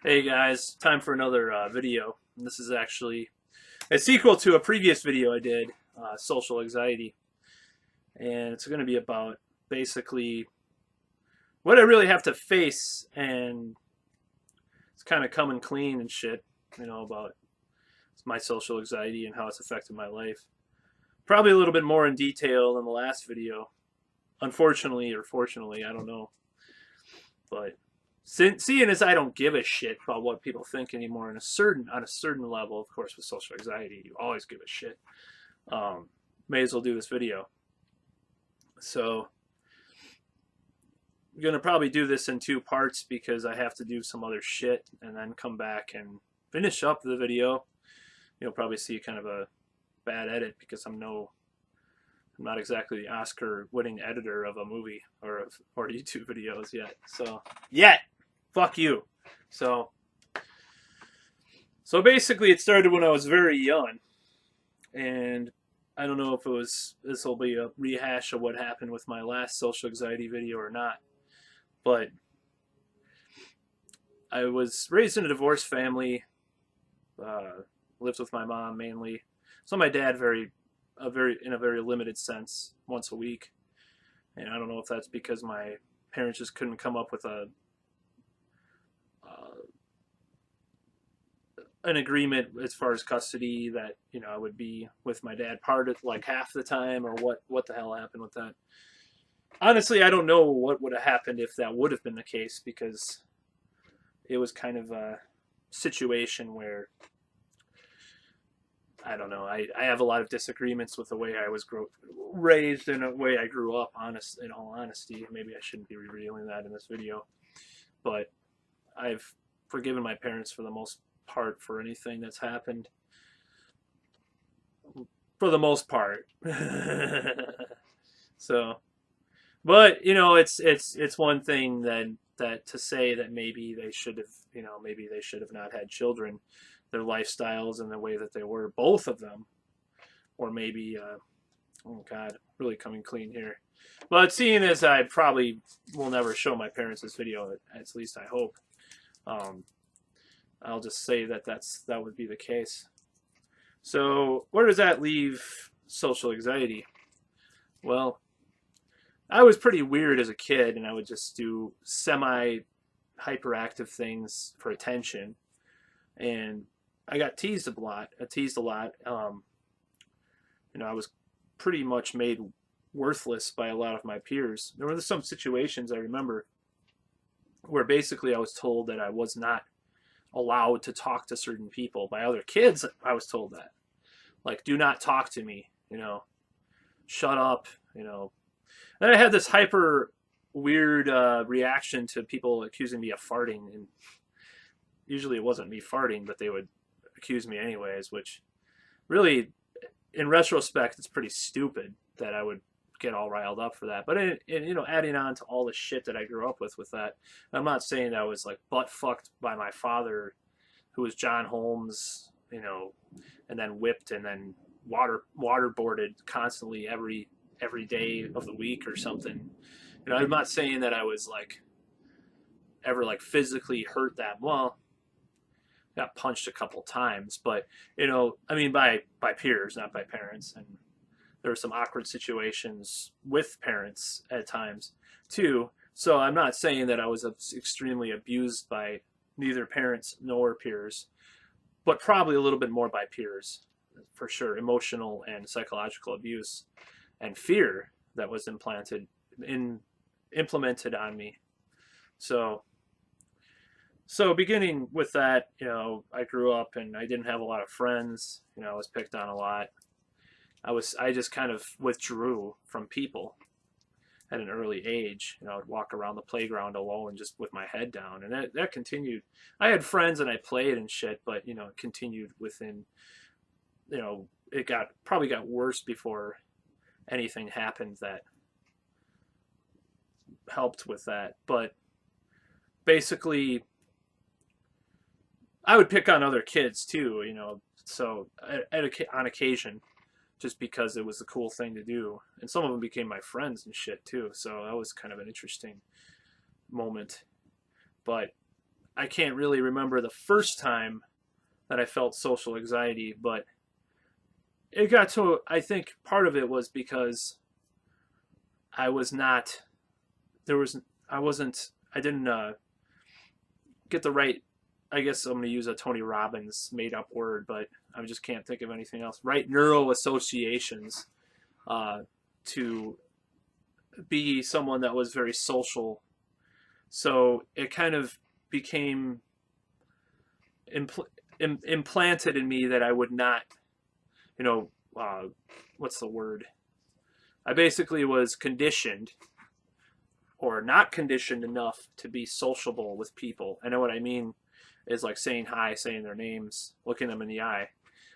Hey guys, time for another video. And this is actually a sequel to a previous video I did, social anxiety. And it's going to be about basically what I really have to face, and it's kind of coming clean and shit, about my social anxiety and how it's affected my life. Probably a little bit more in detail than the last video. Unfortunately or fortunately, I don't know. But seeing as I don't give a shit about what people think anymore, on a certain level, of course, with social anxiety, you always give a shit. May as well do this video. So I'm gonna probably do this in two parts because I have to do some other shit and then come back and finish up the video. You'll probably see kind of a bad edit because I'm not exactly the Oscar-winning editor of a movie or YouTube videos yet. Yet. Fuck you. So basically it started when I was very young, and I don't know if this will be a rehash of what happened with my last social anxiety video or not, but I was raised in a divorced family, lived with my mom mainly, so my dad in a very limited sense, once a week, and I don't know if that's because my parents just couldn't come up with an agreement as far as custody that I would be with my dad part of like half the time, or what the hell happened with that. Honestly, I don't know what would have happened if that would have been the case, because it was kind of a situation where I don't know. I have a lot of disagreements with the way I was raised and the way I grew up. In all honesty, maybe I shouldn't be revealing that in this video, but I've forgiven my parents for the most part for anything that's happened. For the most part. So, but it's one thing that to say that maybe they should have not had children, their lifestyles and the way that they were, both of them, or maybe oh god, really coming clean here. But seeing as I probably will never show my parents this video, at least I hope, I'll just say that that would be the case. So where does that leave social anxiety? Well, I was pretty weird as a kid, and I would just do semi-hyperactive things for attention, and I got teased a lot. I was pretty much made worthless by a lot of my peers. There were some situations I remember where basically I was told that I was not allowed to talk to certain people by other kids. I was told that, like, do not talk to me, shut up, Then I had this hyper weird reaction to people accusing me of farting, and usually it wasn't me farting, but they would accuse me anyways, which really, in retrospect, it's pretty stupid that I would get all riled up for that. But adding on to all the shit that I grew up with that, I'm not saying that I was like butt fucked by my father, who was John Holmes, and then whipped and then waterboarded constantly every day of the week or something. I'm not saying that I was like ever like physically hurt that well. Got punched a couple times, but I mean by peers, not by parents, and there were some awkward situations with parents at times too. So I'm not saying that I was extremely abused by neither parents nor peers, but probably a little bit more by peers, for sure. Emotional and psychological abuse and fear that was implemented on me. So beginning with that, I grew up and I didn't have a lot of friends. I was picked on a lot. I just kind of withdrew from people at an early age. I would walk around the playground alone, just with my head down, and that continued. I had friends and I played and shit, but it continued within. It probably got worse before anything happened that helped with that. But basically, I would pick on other kids too. So on occasion, just because it was the cool thing to do. And some of them became my friends and shit too. So that was kind of an interesting moment. But I can't really remember the first time that I felt social anxiety, but it got to, I think part of it was because I was not, there was, I wasn't, I didn't get the right, I guess I'm going to use a Tony Robbins made up word, but I just can't think of anything else. Right neural associations uh, to be someone that was very social. So it kind of became implanted in me that I would not, you know, what's the word? I basically was conditioned or not conditioned enough to be sociable with people. I know what I mean is like saying hi, saying their names, looking them in the eye.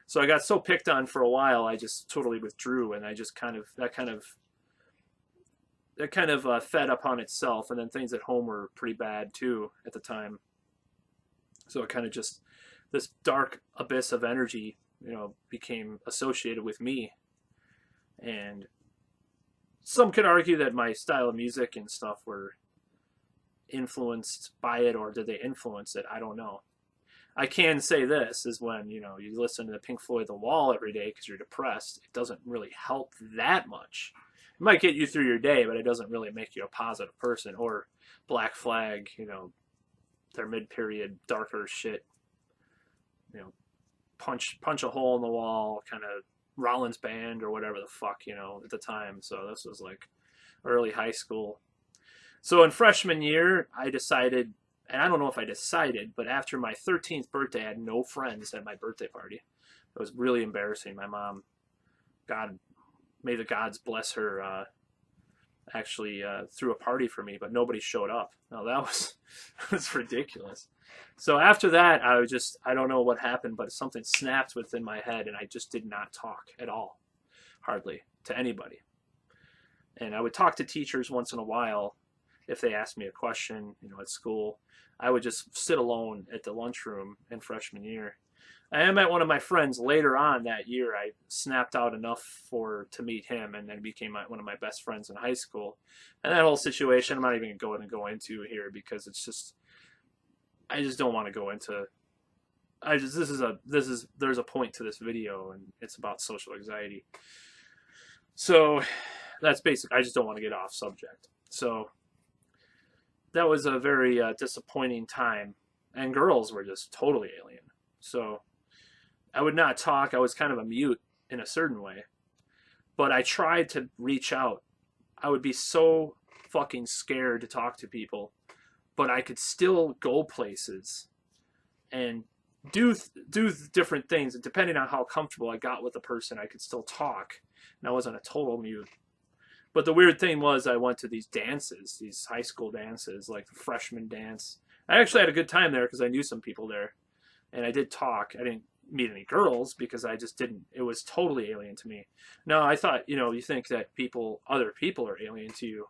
So I got so picked on for a while, I just totally withdrew, and I just fed upon itself. And then things at home were pretty bad too at the time. So it kind of just this dark abyss of energy, became associated with me. And some could argue that my style of music and stuff were influenced by it, or did they influence it? I don't know. I can say this is when, you listen to the Pink Floyd The Wall every day because you're depressed, it doesn't really help that much. It might get you through your day, but it doesn't really make you a positive person. Or Black Flag, their mid-period darker shit, punch a hole in the wall, kind of Rollins Band or whatever the fuck, at the time. So this was like early high school. So in freshman year, I decided, and I don't know if I decided, but after my 13th birthday, I had no friends at my birthday party. It was really embarrassing. My mom, God, may the gods bless her, actually threw a party for me, but nobody showed up. Now that was ridiculous. So after that, I don't know what happened, but something snapped within my head, and I just did not talk at all, hardly, to anybody. And I would talk to teachers once in a while if they asked me a question, at school. I would just sit alone at the lunchroom in freshman year. I met one of my friends later on that year. I snapped out enough to meet him, and then became one of my best friends in high school. And that whole situation, I'm not even going to go into here because it's just, I just don't want to go into. There's a point to this video, and it's about social anxiety. So that's basic. I just don't want to get off subject. So that was a very disappointing time, and girls were just totally alien. So I would not talk. I was kind of a mute in a certain way, but I tried to reach out. I would be so fucking scared to talk to people, but I could still go places and do different things. And depending on how comfortable I got with the person, I could still talk, and I wasn't a total mute. But the weird thing was I went to these dances, these high school dances, like the freshman dance. I actually had a good time there because I knew some people there, and I did talk. I didn't meet any girls because I just didn't. It was totally alien to me. No, I thought, you think that other people are alien to you,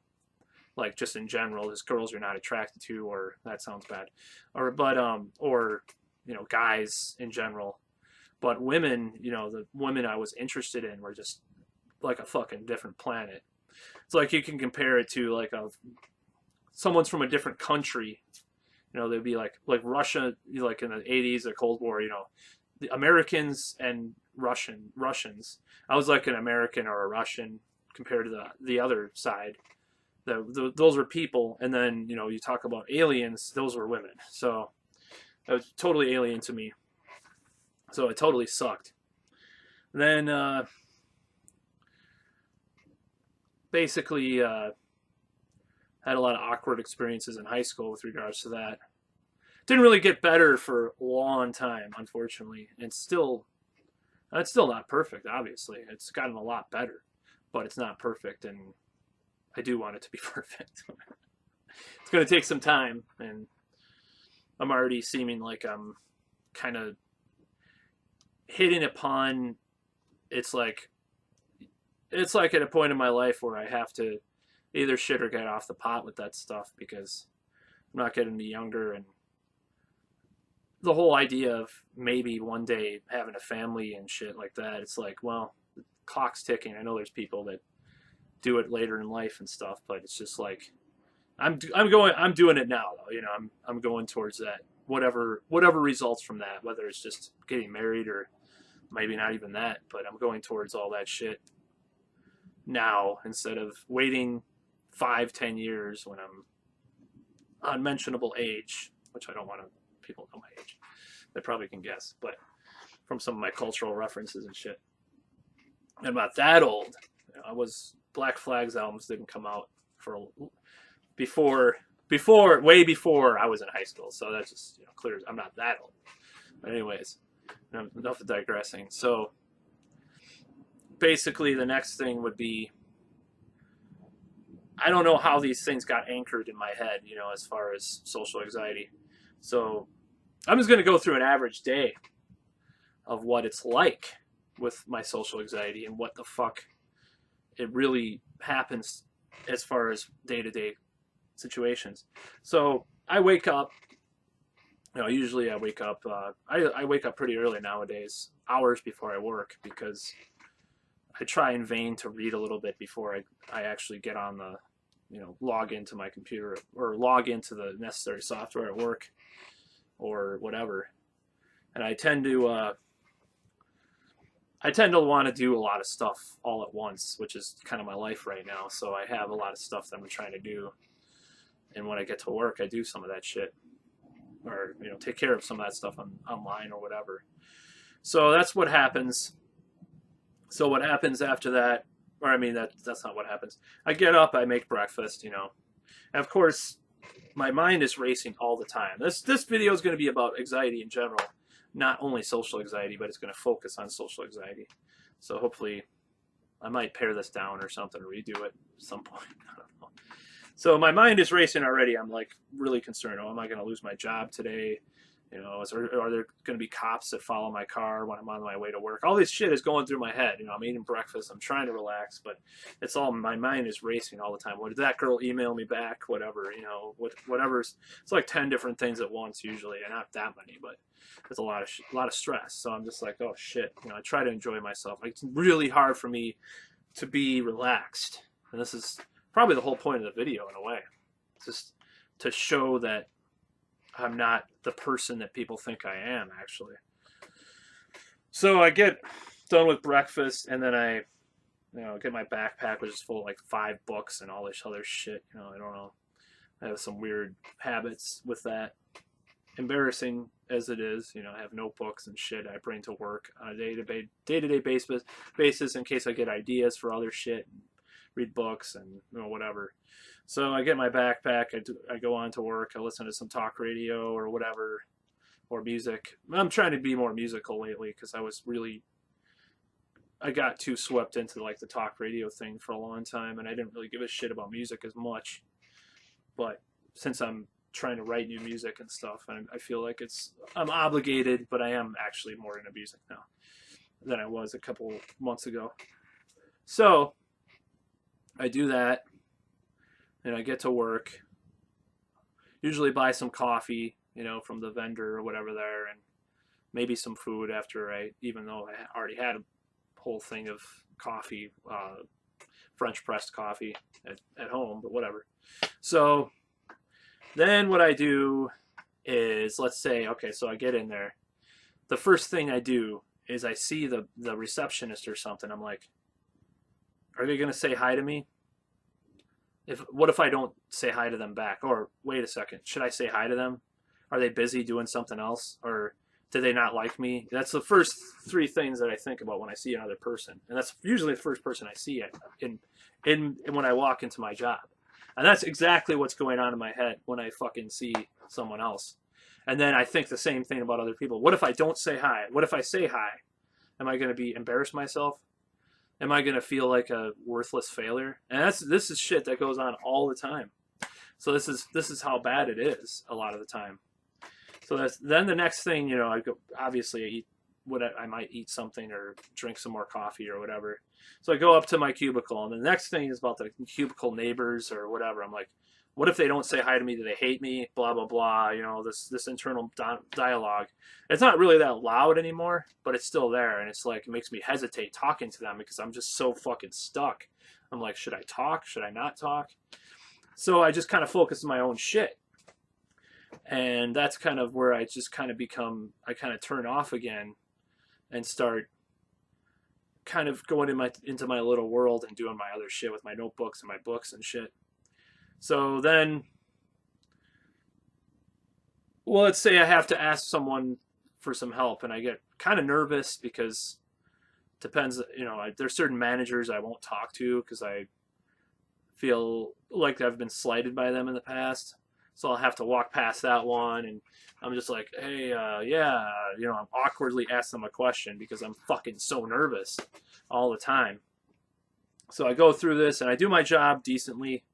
like just in general, as girls you're not attracted to, or that sounds bad, or guys in general. But women, the women I was interested in were just like a fucking different planet. It's like you can compare it to like someone's from a different country. They'd be like Russia, like in the 80s, the Cold War. The Americans and Russians. I was like an American or a Russian compared to the other side. Those were people, and then you talk about aliens. Those were women. So that was totally alien to me. So it totally sucked. Then basically had a lot of awkward experiences in high school with regards to that. Didn't really get better for a long time, unfortunately. And it's still not perfect, obviously. It's gotten a lot better, but it's not perfect, and I do want it to be perfect. It's going to take some time, and I'm already seeming like I'm kind of hitting upon, it's like at a point in my life where I have to either shit or get off the pot with that stuff because I'm not getting any younger, and the whole idea of maybe one day having a family and shit like that, it's like, well, the clock's ticking. I know there's people that do it later in life and stuff, but it's just like I'm doing it now though. I'm going towards that whatever results from that, whether it's just getting married or maybe not even that, but I'm going towards all that shit now instead of waiting 5-10 years when I'm unmentionable age, which I don't want people to know my age. They probably can guess, but from some of my cultural references and shit. I'm about that old. I was Black Flag's albums didn't come out for way before I was in high school, so that just clears. I'm not that old. But anyways, enough of digressing. So basically, the next thing would be, I don't know how these things got anchored in my head, as far as social anxiety. So I'm just going to go through an average day of what it's like with my social anxiety and what the fuck it really happens as far as day-to-day situations. So I wake up, usually I wake up, I wake up pretty early nowadays, hours before I work, because I try in vain to read a little bit before I actually get on the, log into my computer or log into the necessary software at work or whatever. And I tend to want to do a lot of stuff all at once, which is kind of my life right now. So I have a lot of stuff that I'm trying to do. And when I get to work, I do some of that shit, or, take care of some of that stuff online or whatever. So that's what happens. So what happens after that, or I mean, that's not what happens. I get up, I make breakfast, and of course, my mind is racing all the time. This video is going to be about anxiety in general, not only social anxiety, but it's going to focus on social anxiety. So hopefully I might pare this down or something, or redo it at some point. I don't know. So my mind is racing already. I'm like really concerned. Oh, am I going to lose my job today? Are there going to be cops that follow my car when I'm on my way to work? All this shit is going through my head. I'm eating breakfast. I'm trying to relax, but it's all, my mind is racing all the time. What did that girl email me back? Whatever, whatever's, it's like 10 different things at once usually, and not that many, but it's a lot of stress. So I'm just like, oh shit. I try to enjoy myself. It's really hard for me to be relaxed. And this is probably the whole point of the video in a way. It's just to show that I'm not the person that people think I am, actually. So I get done with breakfast, and then I, get my backpack, which is full of like 5 books and all this other shit. I don't know. I have some weird habits with that. Embarrassing as it is, I have notebooks and shit I bring to work on a day-to-day basis in case I get ideas for other shit, and read books and whatever. So I get my backpack, I go on to work, I listen to some talk radio or whatever, or music. I'm trying to be more musical lately because I got too swept into like the talk radio thing for a long time, and I didn't really give a shit about music as much. But since I'm trying to write new music and stuff, and I feel like I'm obligated, but I am actually more into music now than I was a couple months ago. So I do that. And I get to work, usually buy some coffee, from the vendor or whatever there, and maybe some food after even though I already had a whole thing of coffee, French pressed coffee at home, but whatever. So then what I do is, let's say, okay, so I get in there. The first thing I do is I see the receptionist or something. I'm like, are they going to say hi to me? What if I don't say hi to them back? Or wait a second, should I say hi to them? Are they busy doing something else? Or do they not like me? That's the first 3 things that I think about when I see another person. And that's usually the first person I see when I walk into my job. And that's exactly what's going on in my head when I fucking see someone else. And then I think the same thing about other people. What if I don't say hi? What if I say hi? Am I going to embarrass myself? Am I going to feel like a worthless failure? And this is shit that goes on all the time. So this is how bad it is a lot of the time. So then the next thing, I go, obviously I might eat something or drink some more coffee or whatever. So I go up to my cubicle, and the next thing is about the cubicle neighbors or whatever. I'm like, what if they don't say hi to me? Do they hate me? Blah, blah, blah. This internal dialogue. It's not really that loud anymore, but it's still there. And it's like, it makes me hesitate talking to them because I'm just so fucking stuck. I'm like, should I talk? Should I not talk? So I just kind of focus on my own shit. And that's kind of where I just kind of I kind of turn off again and start kind of going into my little world and doing my other shit with my notebooks and my books and shit. So then, well, let's say I have to ask someone for some help, and I get kind of nervous because depends, there's certain managers I won't talk to because I feel like I've been slighted by them in the past. So I'll have to walk past that one, and I'm just like, hey, yeah, I'm awkwardly asking them a question because I'm fucking so nervous all the time. So I go through this, and I do my job decently.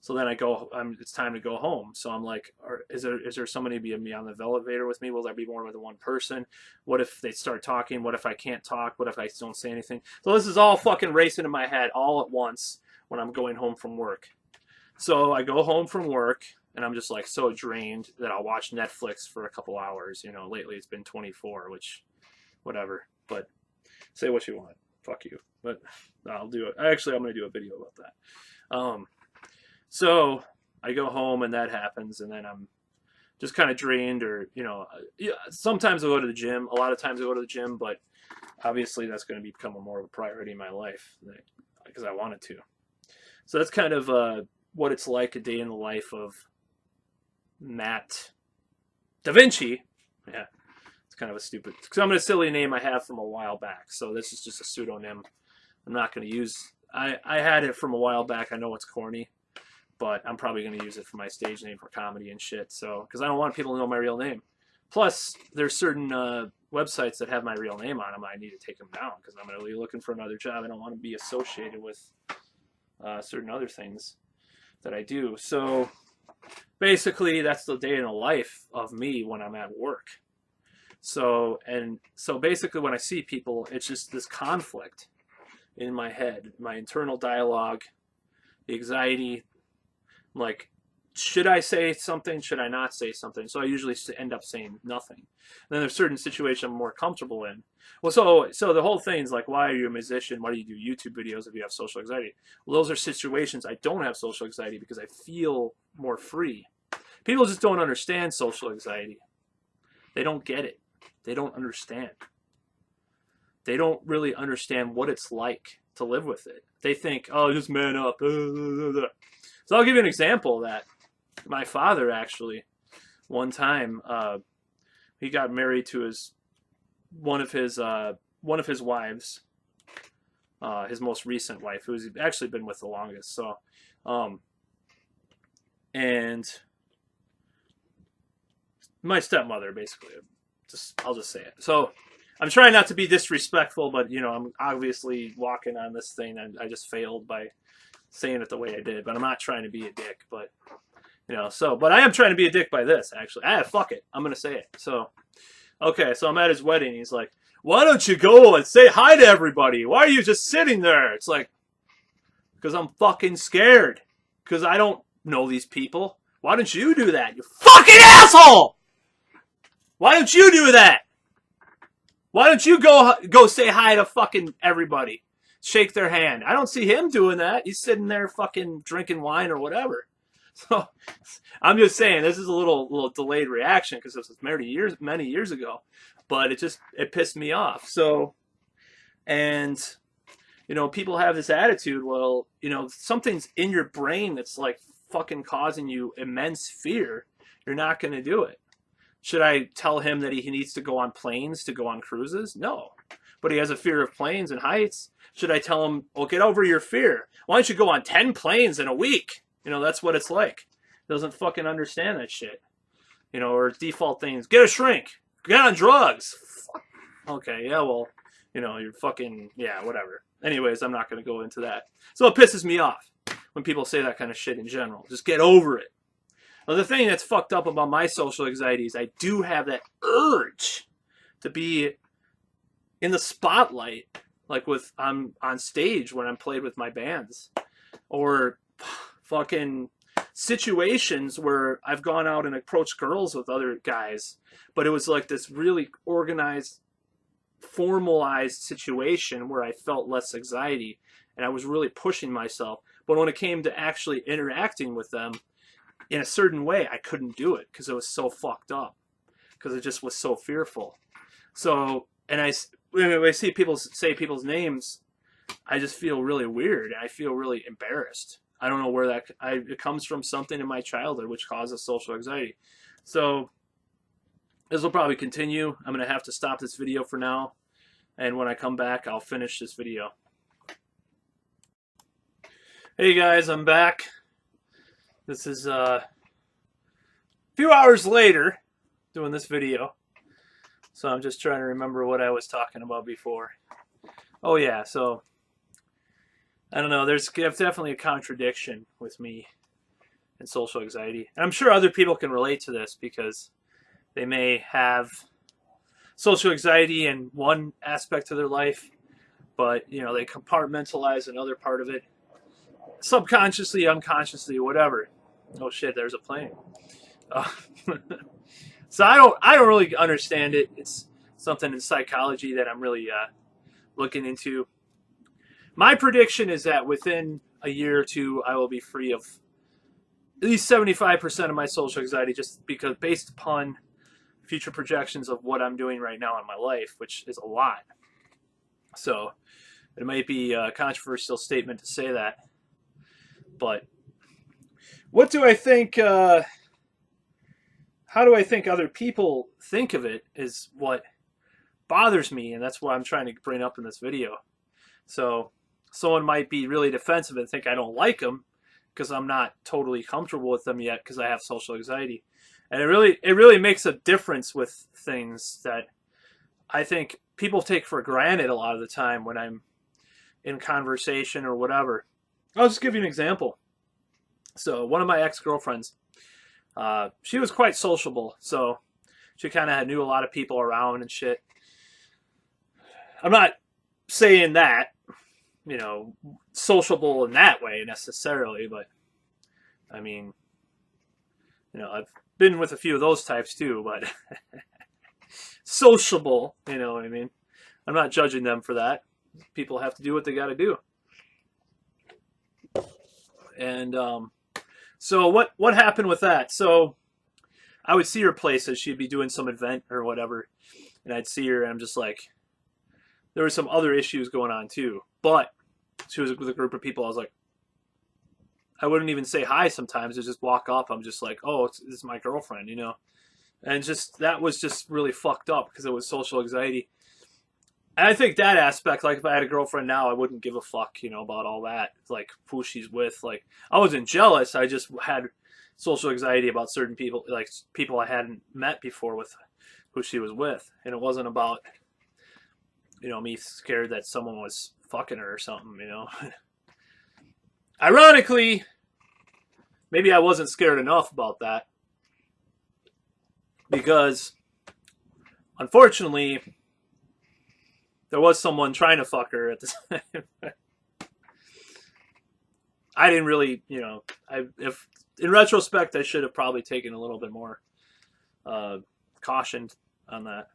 So then it's time to go home. So I'm like, is there somebody be me on the elevator with me? Will there be more than one person? What if they start talking? What if I can't talk? What if I don't say anything? So this is all fucking racing in my head all at once when I'm going home from work. So I go home from work, and I'm just like so drained that I'll watch Netflix for a couple hours. Lately it's been 24, which, whatever. But say what you want. Fuck you. But I'll do it. Actually, I'm going to do a video about that. So I go home, and that happens, and then I'm just kind of drained, or sometimes I go to the gym. A lot of times I go to the gym, but obviously that's going to become more of a priority in my life because I want it to. So that's kind of what it's like, a day in the life of Matt Da Vinci. Yeah, it's kind of a stupid, because I'm a silly name I have from a while back. So this is just a pseudonym. I'm not going to use. I had it from a while back. I know it's corny, but I'm probably going to use it for my stage name for comedy and shit. So, because I don't want people to know my real name. Plus, there's certain websites that have my real name on them. I need to take them down because I'm really looking for another job. I don't want to be associated with certain other things that I do. So, basically, that's the day in the life of me when I'm at work. So basically, when I see people, it's just this conflict in my head, my internal dialogue, the anxiety. Like, should I say something? Should I not say something? So I usually end up saying nothing. And then there's certain situations I'm more comfortable in. Well, so the whole thing is like, why are you a musician? Why do you do YouTube videos if you have social anxiety? Well, those are situations I don't have social anxiety because I feel more free. People just don't understand social anxiety. They don't get it. They don't understand. They don't really understand what it's like to live with it. They think, oh, just man up. So I'll give you an example of that. My father, actually, one time, he got married to one of his wives, his most recent wife, who's actually been with the longest. So, and my stepmother, basically. I'll just say it. So I'm trying not to be disrespectful, but I'm obviously walking on this thing, and I just failed by saying it the way I did. But I'm not trying to be a dick, but but I am trying to be a dick by this, actually. Fuck it, I'm gonna say it. So okay, so I'm at his wedding. He's like, why don't you go and say hi to everybody? Why are you just sitting there? It's like, because I'm fucking scared, because I don't know these people. Why don't you do that, you fucking asshole? Why don't you do that? Why don't you go say hi to fucking everybody? Shake their hand. I don't see him doing that. He's sitting there fucking drinking wine or whatever. So I'm just saying, this is a little delayed reaction because this was many years ago, but it pissed me off. So, and people have this attitude. Well, something's in your brain that's like fucking causing you immense fear. You're not going to do it. Should I tell him that he needs to go on planes to go on cruises? No. But he has a fear of planes and heights. Should I tell him, well, get over your fear? Why don't you go on 10 planes in a week? That's what it's like. He doesn't fucking understand that shit. Or default things. Get a shrink. Get on drugs. Okay, yeah, well, you're fucking, yeah, whatever. Anyways, I'm not going to go into that. So it pisses me off when people say that kind of shit in general. Just get over it. Well, the thing that's fucked up about my social anxiety is I do have that urge to be in the spotlight, like I'm on stage when I'm played with my bands, or fucking situations where I've gone out and approached girls with other guys, but it was like this really organized, formalized situation where I felt less anxiety and I was really pushing myself. But when it came to actually interacting with them, in a certain way, I couldn't do it because it was so fucked up, because it just was so fearful. So, and when I see people say people's names, I just feel really weird. I feel really embarrassed. I don't know where it comes from, something in my childhood which causes social anxiety. So this will probably continue. I'm going to have to stop this video for now. And when I come back, I'll finish this video. Hey guys, I'm back. This is a few hours later doing this video. So I'm just trying to remember what I was talking about before. Oh yeah, so I don't know, there's definitely a contradiction with me and social anxiety. And I'm sure other people can relate to this because they may have social anxiety in one aspect of their life, but you know, they compartmentalize another part of it, subconsciously, unconsciously, whatever. Oh shit, there's a plane. So I don't really understand it. It's something in psychology that I'm really looking into. My prediction is that within a year or two, I will be free of at least 75% of my social anxiety, just because based upon future projections of what I'm doing right now in my life, which is a lot. So it might be a controversial statement to say that, but what do I think? How do I think other people think of it is what bothers me, and that's what I'm trying to bring up in this video. So someone might be really defensive and think I don't like them because I'm not totally comfortable with them yet because I have social anxiety. And it really makes a difference with things that I think people take for granted a lot of the time when I'm in conversation or whatever. I'll just give you an example. So one of my ex-girlfriends, she was quite sociable, so she kind of knew a lot of people around and shit. I'm not saying that, you know, sociable in that way necessarily, but I mean, you know, I've been with a few of those types too, but sociable, you know what I mean? I'm not judging them for that. People have to do what they got to do. And so what happened with that? So I would see her places. She'd be doing some event or whatever, and I'd see her, and I'm just like, there were some other issues going on too. But she was with a group of people. I was like, I wouldn't even say hi sometimes. I just walk up. I'm just like, oh, this is my girlfriend, you know? And just, that was just really fucked up because it was social anxiety. And I think that aspect, like if I had a girlfriend now, I wouldn't give a fuck, you know, about all that. Like who she's with. Like I wasn't jealous. I just had social anxiety about certain people, like people I hadn't met before with who she was with. And it wasn't about, you know, me scared that someone was fucking her or something, you know. Ironically, maybe I wasn't scared enough about that because, unfortunately, there was someone trying to fuck her at the time. I didn't really, you know, if in retrospect, I should have probably taken a little bit more caution on that.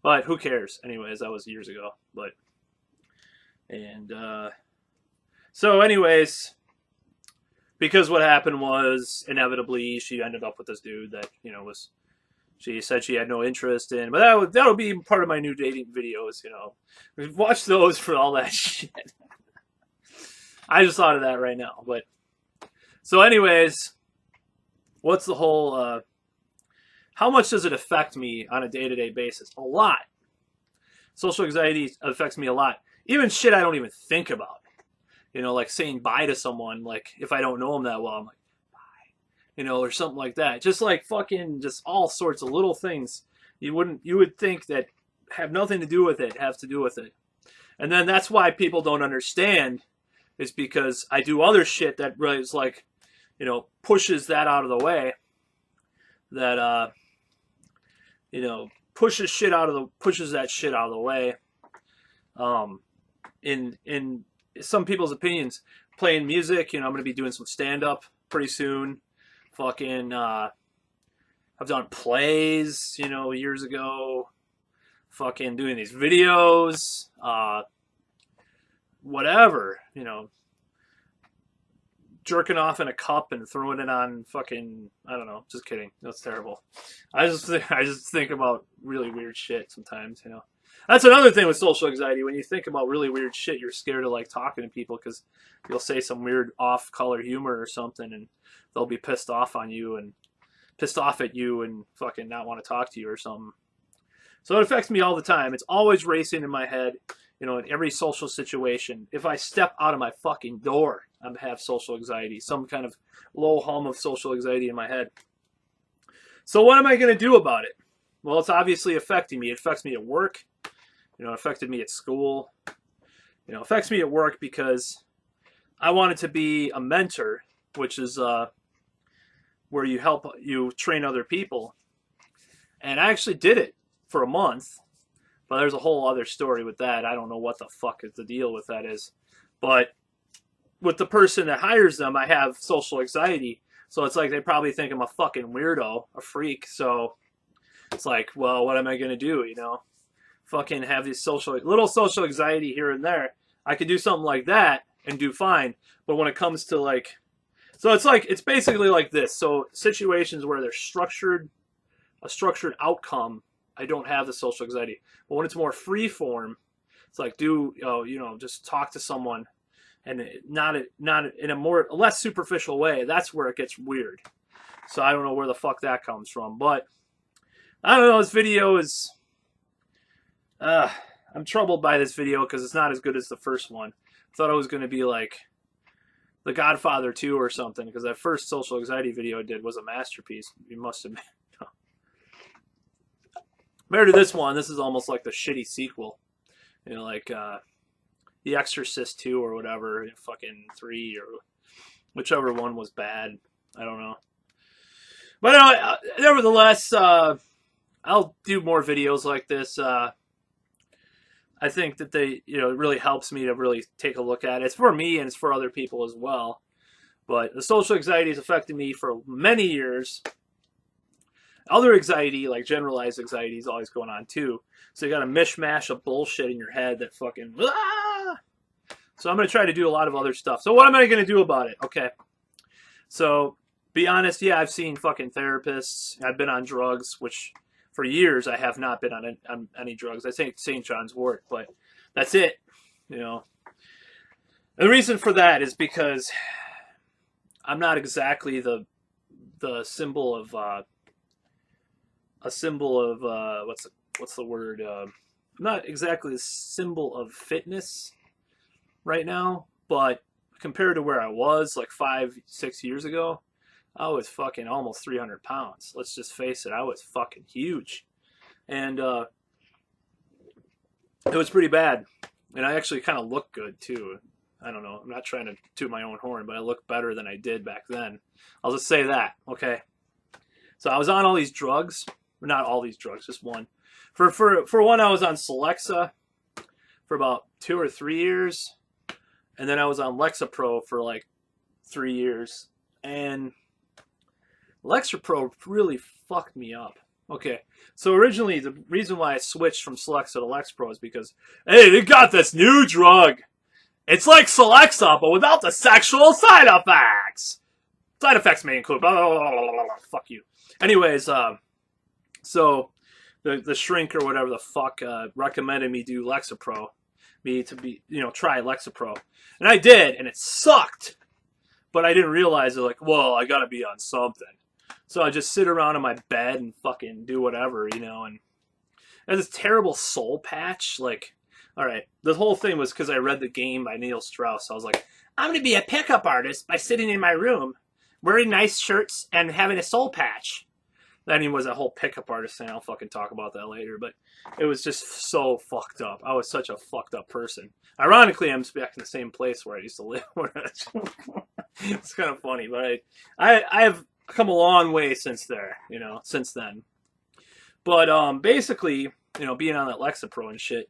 But who cares? Anyways, that was years ago. But, and, so anyways, because what happened was, inevitably, she ended up with this dude that, you know, she said she had no interest in. But that'll be part of my new dating videos, you know. Watch those for all that shit. I just thought of that right now. But, so anyways, what's the whole, how much does it affect me on a day-to-day basis? A lot. Social anxiety affects me a lot. Even shit I don't even think about. You know, like saying bye to someone, like if I don't know them that well, I'm like, bye. You know, or something like that. Just like fucking, just all sorts of little things you would think that have nothing to do with it, have to do with it. And then that's why people don't understand, is because I do other shit that really is like, you know, pushes that out of the way. That, you know, pushes that shit out of the way. In some people's opinions, playing music, you know, I'm going to be doing some stand-up pretty soon. Fucking, I've done plays, you know, years ago. Fucking doing these videos. Whatever, you know. jerking off in a cup and throwing it on fucking, I don't know. Just kidding. That's terrible. I just think about really weird shit sometimes. You know. That's another thing with social anxiety. When you think about really weird shit, you're scared of like talking to people because you'll say some weird off-color humor or something, and they'll be pissed off on you and pissed off at you and fucking not want to talk to you or something. So it affects me all the time. It's always racing in my head, you know, in every social situation. If I step out of my fucking door, I have social anxiety, some kind of low hum of social anxiety in my head. So what am I going to do about it? Well, it's obviously affecting me. It affects me at work. You know, it affected me at school. You know, it affects me at work because I wanted to be a mentor, which is where you train other people. And I actually did it for a month, but there's a whole other story with that. I don't know what the fuck is the deal with that is. But with the person that hires them, I have social anxiety. So it's like they probably think I'm a fucking weirdo, a freak. So it's like, well, what am I going to do, you know? Fucking have these little social anxiety here and there. I could do something like that and do fine. But when it comes to like, so it's basically like this. So situations where there's a structured outcome, I don't have the social anxiety. But when it's more free form, it's like just talk to someone, and not in a less superficial way. That's where it gets weird. So I don't know where the fuck that comes from, but I don't know. This video is. I'm troubled by this video because it's not as good as the first one. I thought it was going to be like The Godfather 2 or something, because that first social anxiety video I did was a masterpiece. You must admit. Compared to this one, this is almost like the shitty sequel. You know, like The Exorcist 2 or whatever, fucking 3 or whichever one was bad. I don't know. But nevertheless, I'll do more videos like this. I think that it really helps me to really take a look at it. It's for me and it's for other people as well. But the social anxiety has affected me for many years. Other anxiety, like generalized anxiety, is always going on too. So you got a mishmash of bullshit in your head that fucking... Ah! So I'm going to try to do a lot of other stuff. So what am I going to do about it? Okay. So, be honest, yeah, I've seen fucking therapists. I've been on drugs, which... For years, I have not been on any drugs. I think St. John's wort, but that's it. You know, and the reason for that is because I'm not exactly the symbol of what's the word? I'm not exactly the symbol of fitness right now, but compared to where I was like 5-6 years ago. I was fucking almost 300 pounds. Let's just face it. I was fucking huge. And it was pretty bad. And I actually kind of looked good, too. I don't know. I'm not trying to toot my own horn, but I look better than I did back then. I'll just say that, okay? So I was on all these drugs. Not all these drugs, just one. For one, I was on Celexa for about 2 or 3 years. And then I was on Lexapro for like 3 years. And... Lexapro really fucked me up. Okay, so originally the reason why I switched from Celexa to Lexapro is because, hey, they got this new drug. It's like Celexa, but without the sexual side effects. Side effects may include blah, blah, blah, blah, blah, blah. Fuck you. Anyways, so the shrink or whatever the fuck recommended me do Lexapro, try Lexapro, and I did, and it sucked. But I didn't realize it. Like, well, I gotta be on something. So I just sit around in my bed and fucking do whatever, you know, and I had this terrible soul patch. Like, all right, the whole thing was because I read The Game by Neil Strauss. I was like, I'm going to be a pickup artist by sitting in my room, wearing nice shirts, and having a soul patch. Then he was a whole pickup artist thing. I'll fucking talk about that later. But it was just so fucked up. I was such a fucked up person. Ironically, I'm back in the same place where I used to live. It's kind of funny, but I have come a long way since then. But basically, being on that Lexapro and shit,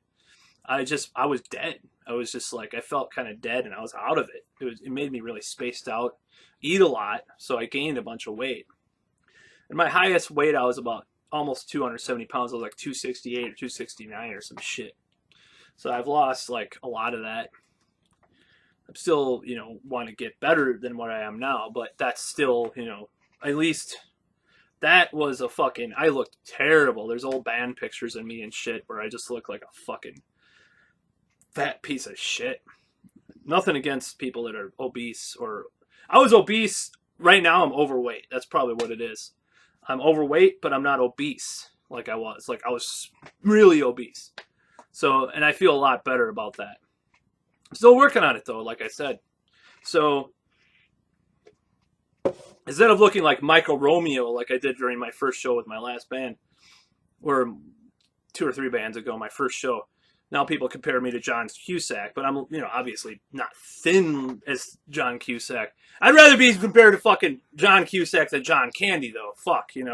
I was dead. I was just like, I felt kind of dead, and I was out of it. It made me really spaced out, eat a lot, so I gained a bunch of weight. And my highest weight, I was about almost 270 pounds. I was like 268 or 269 or some shit. So I've lost like a lot of that. I'm still, want to get better than what I am now, but that's still, at least that was a fucking, I looked terrible. There's old band pictures of me and shit where I just look like a fucking fat piece of shit. Nothing against people that are obese or, I was obese. Right now I'm overweight. That's probably what it is. I'm overweight, but I'm not obese like I was. Like I was really obese. So, and I feel a lot better about that. Still working on it though, like I said. So instead of looking like Michael Romeo like I did during my first show with my last band, or 2 or 3 bands ago, my first show, now people compare me to John Cusack, but I'm, obviously not thin as John Cusack. I'd rather be compared to fucking John Cusack than John Candy, though. Fuck, as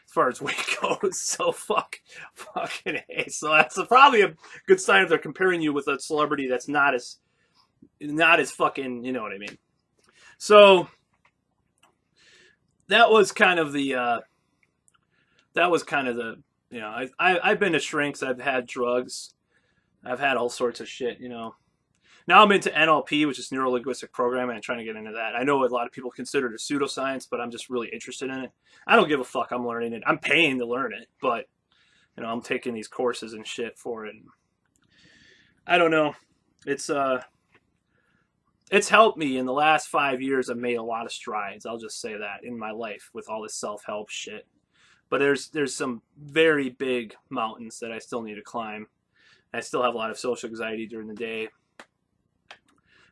far as weight goes. So fucking A. So that's probably a good sign if they're comparing you with a celebrity that's not as fucking, you know what I mean. So that was kind of the, I've been to shrinks, I've had drugs, I've had all sorts of shit, Now I'm into NLP, which is neuro-linguistic programming. I'm trying to get into that. I know a lot of people consider it a pseudoscience, but I'm just really interested in it. I don't give a fuck. I'm learning it. I'm paying to learn it, but I'm taking these courses and shit for it. And I don't know. It's helped me in the last 5 years. I've made a lot of strides. I'll just say that in my life with all this self-help shit. But there's some very big mountains that I still need to climb. I still have a lot of social anxiety during the day.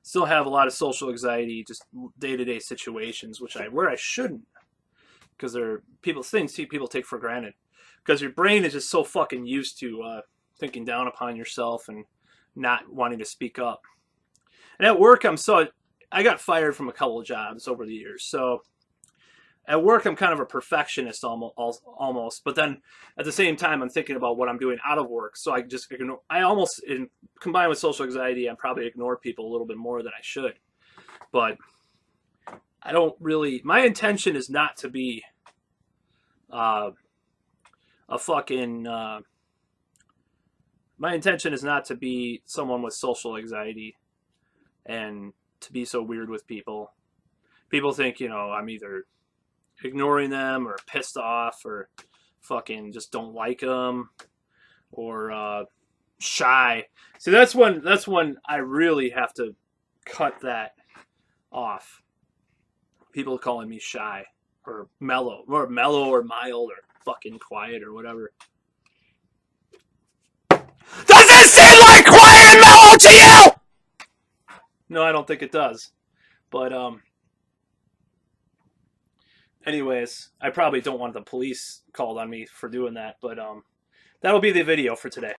Still have a lot of social anxiety, just day-to-day situations, where I shouldn't, because they're things people take for granted. Because your brain is just so fucking used to thinking down upon yourself and not wanting to speak up. And at work, I got fired from a couple of jobs over the years, so at work, I'm kind of a perfectionist almost, but then at the same time, I'm thinking about what I'm doing out of work. So combined with social anxiety, I probably ignore people a little bit more than I should. But I don't really, my intention is not to be my intention is not to be someone with social anxiety and to be so weird with people. People think, I'm either ignoring them or pissed off or fucking just don't like them or shy. See, that's when I really have to cut that off. People calling me shy or mellow or mild or fucking quiet or whatever. Does it seem like quiet and mellow to you? No, I don't think it does. But anyways, I probably don't want the police called on me for doing that, but that'll be the video for today.